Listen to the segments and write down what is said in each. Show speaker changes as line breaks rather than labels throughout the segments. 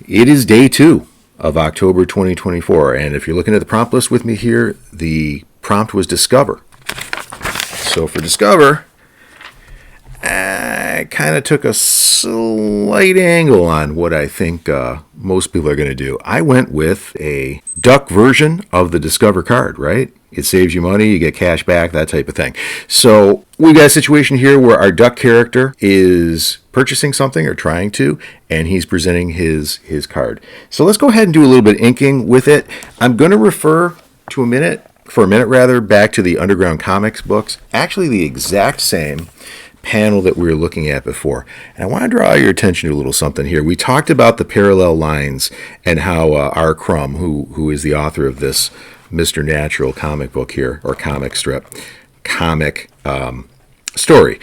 It is day 2 of October 2024, and if you're looking at the prompt list with me here, the prompt was discover. So for discover, I kind of took a slight angle on what I think most people are going to do. I went with a duck version of the discover card, right? It saves you money, you get cash back, that type of thing. So we got a situation here where our duck character is purchasing something or trying to, and he's presenting his card. So let's go ahead and do a little bit of inking with it. I'm going to refer for a minute, back to the Underground Comics books. Actually, the exact same panel that we were looking at before. And I want to draw your attention to a little something here. We talked about the parallel lines and how R. Crumb, who is the author of this Mr. Natural comic book here, or comic strip, comic story,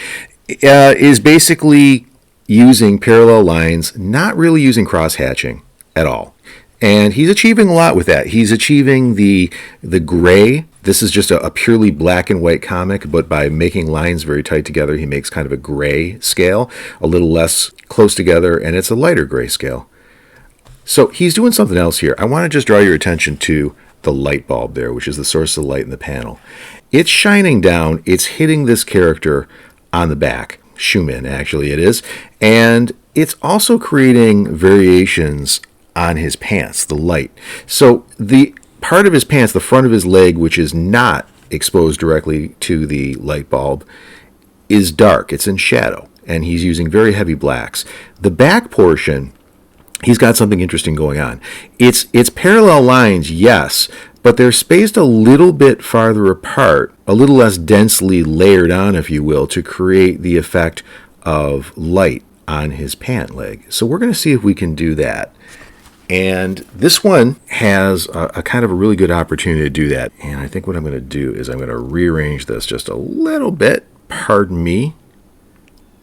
is basically using parallel lines, not really using cross-hatching at all. And he's achieving a lot with that. He's achieving the gray. This is just a purely black and white comic, but by making lines very tight together, he makes kind of a gray scale, a little less close together, and it's a lighter gray scale. So he's doing something else here. I want to just draw your attention to the light bulb there, which is the source of the light in the panel. It's shining down. It's hitting this character on the back. Schumann, actually, it is. And it's also creating variations on his pants, the light. So the part of his pants, the front of his leg, which is not exposed directly to the light bulb, is dark. It's in shadow, and he's using very heavy blacks. The back portion, he's got something interesting going on. It's parallel lines, yes, but they're spaced a little bit farther apart, a little less densely layered on, if you will, to create the effect of light on his pant leg. So we're going to see if we can do that. And this one has a kind of a really good opportunity to do that. And I think what I'm going to do is I'm going to rearrange this just a little bit, pardon me,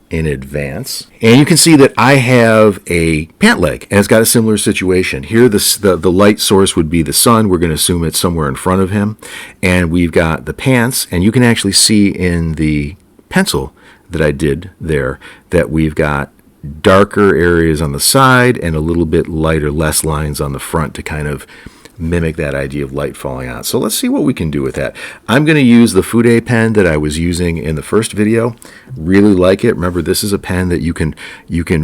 in advance. And you can see that I have a pant leg, and it's got a similar situation. Here, the light source would be the sun. We're going to assume it's somewhere in front of him. And we've got the pants, and you can actually see in the pencil that I did there that we've got darker areas on the side and a little bit lighter, less lines on the front to kind of mimic that idea of light falling out. So let's see what we can do with that. I'm going to use the Fude pen that I was using in the first video. Really like it. Remember, this is a pen that you can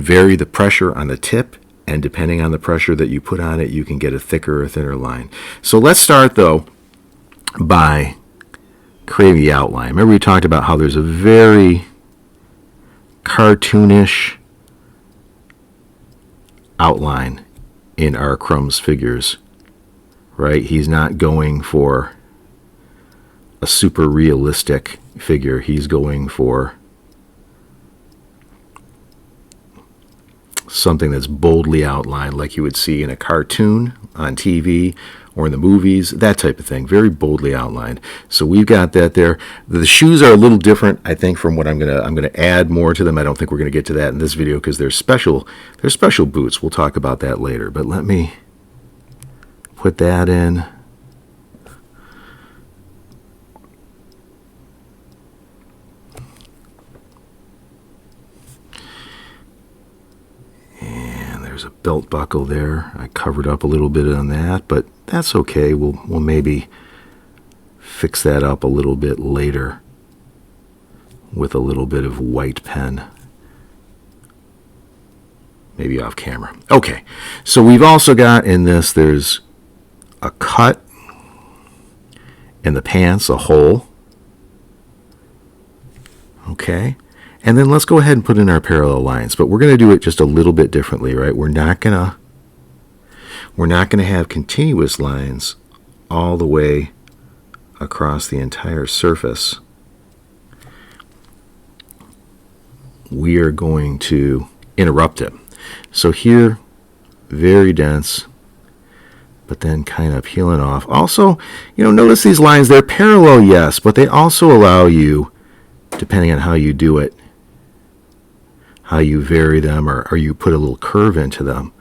vary the pressure on the tip, and depending on the pressure that you put on it, you can get a thicker or thinner line. So let's start, though, by creating the outline. Remember, we talked about how there's a very cartoonish outline in our Crumb's figures, right? He's not going for a super realistic figure. He's going for something that's boldly outlined, like you would see in a cartoon on TV or in the movies, that type of thing. Very boldly outlined. So we've got that there. The shoes are a little different, I think, from what I'm gonna add more to them. I don't think we're gonna get to that in this video because they're special boots. We'll talk about that later. But let me put that in. And there's a belt buckle there. I covered up a little bit on that, but that's okay. We'll maybe fix that up a little bit later with a little bit of white pen. Maybe off camera. Okay, so we've also got in this, there's a cut in the pants, a hole. Okay, and then let's go ahead and put in our parallel lines, but we're going to do it just a little bit differently, right? We're not going to have continuous lines all the way across the entire surface. We are going to interrupt it. So here, very dense, but then kind of peeling off. Also, notice these lines, they're parallel, yes, but they also allow you, depending on how you do it, how you vary them, or you put a little curve into them,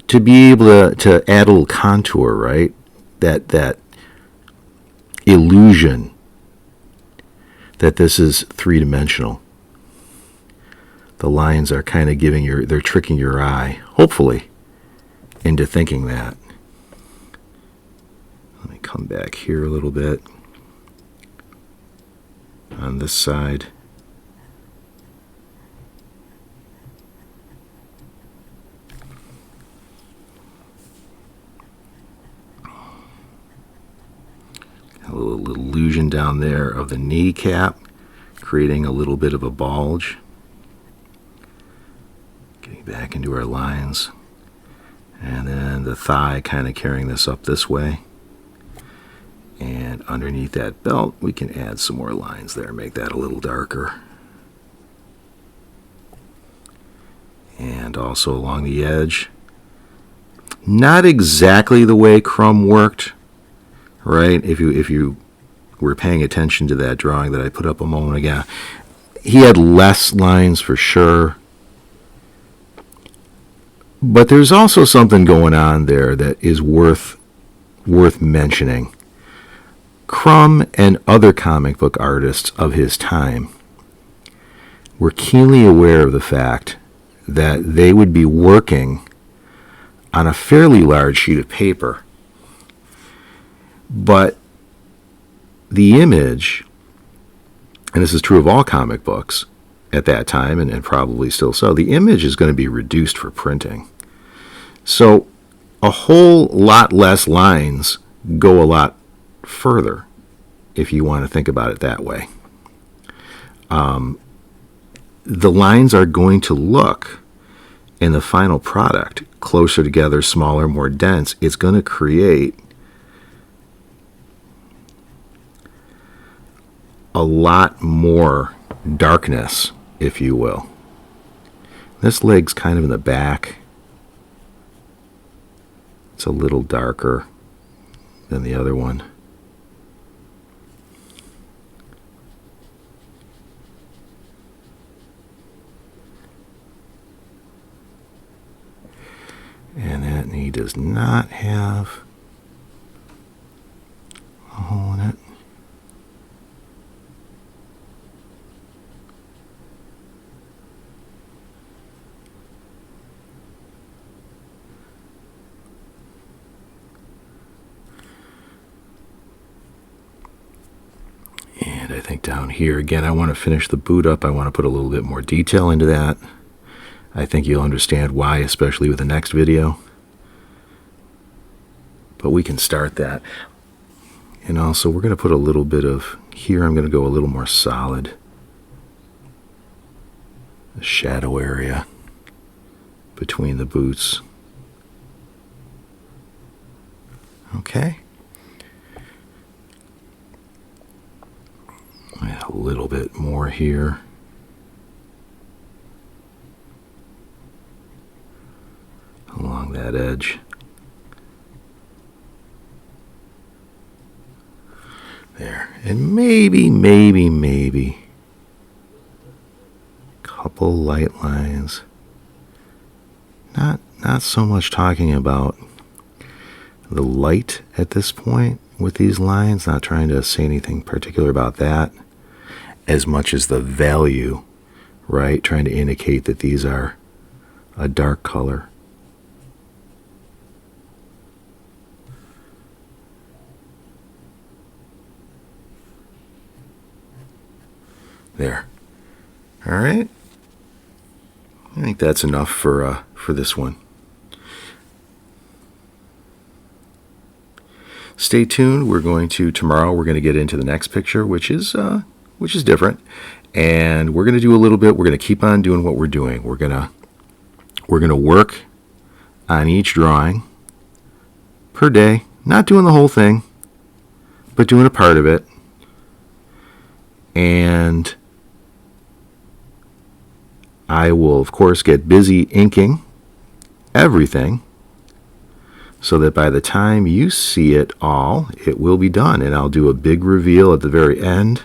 to be able to add a little contour, right? That illusion that this is three-dimensional. The lines are kind of they're tricking your eye, hopefully, into thinking that. Let me come back here a little bit on this side. A little illusion down there of the kneecap, creating a little bit of a bulge. Getting back into our lines. And then the thigh kind of carrying this up this way. And underneath that belt, we can add some more lines there, make that a little darker. And also along the edge. Not exactly the way Crumb worked, right? If you were paying attention to that drawing that I put up a moment ago, he had less lines for sure. But there's also something going on there that is worth mentioning. Crumb and other comic book artists of his time were keenly aware of the fact that they would be working on a fairly large sheet of paper. But the image, and this is true of all comic books at that time, and probably still so, the image is going to be reduced for printing. So a whole lot less lines go a lot further, if you want to think about it that way. The lines are going to look, in the final product, closer together, smaller, more dense. It's going to create a lot more darkness, if you will. This leg's kind of in the back. It's a little darker than the other one. And that knee does not have a hole in it. And I think down here, again, I want to finish the boot up. I want to put a little bit more detail into that. I think you'll understand why, especially with the next video. But we can start that. And also, we're going to put a little bit of, here I'm going to go a little more solid. The shadow area between the boots. Okay. A little bit more here. Along that edge. There. And maybe a couple light lines. Not so much talking about the light at this point with these lines, not trying to say anything particular about that, as much as the value, right? Trying to indicate that these are a dark color. There. All right. I think that's enough for this one. Stay tuned. Tomorrow we're going to get into the next picture, which is different, and we're going to do a little bit. We're going to keep on doing what we're doing. We're going to work on each drawing per day, not doing the whole thing, but doing a part of it. And I will, of course, get busy inking everything so that by the time you see it all, it will be done. And I'll do a big reveal at the very end.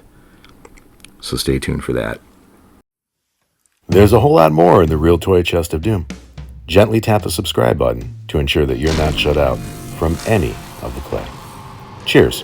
So stay tuned for that. There's a whole lot more in the Real Toy Chest of Doom. Gently tap the subscribe button to ensure that you're not shut out from any of the play. Cheers.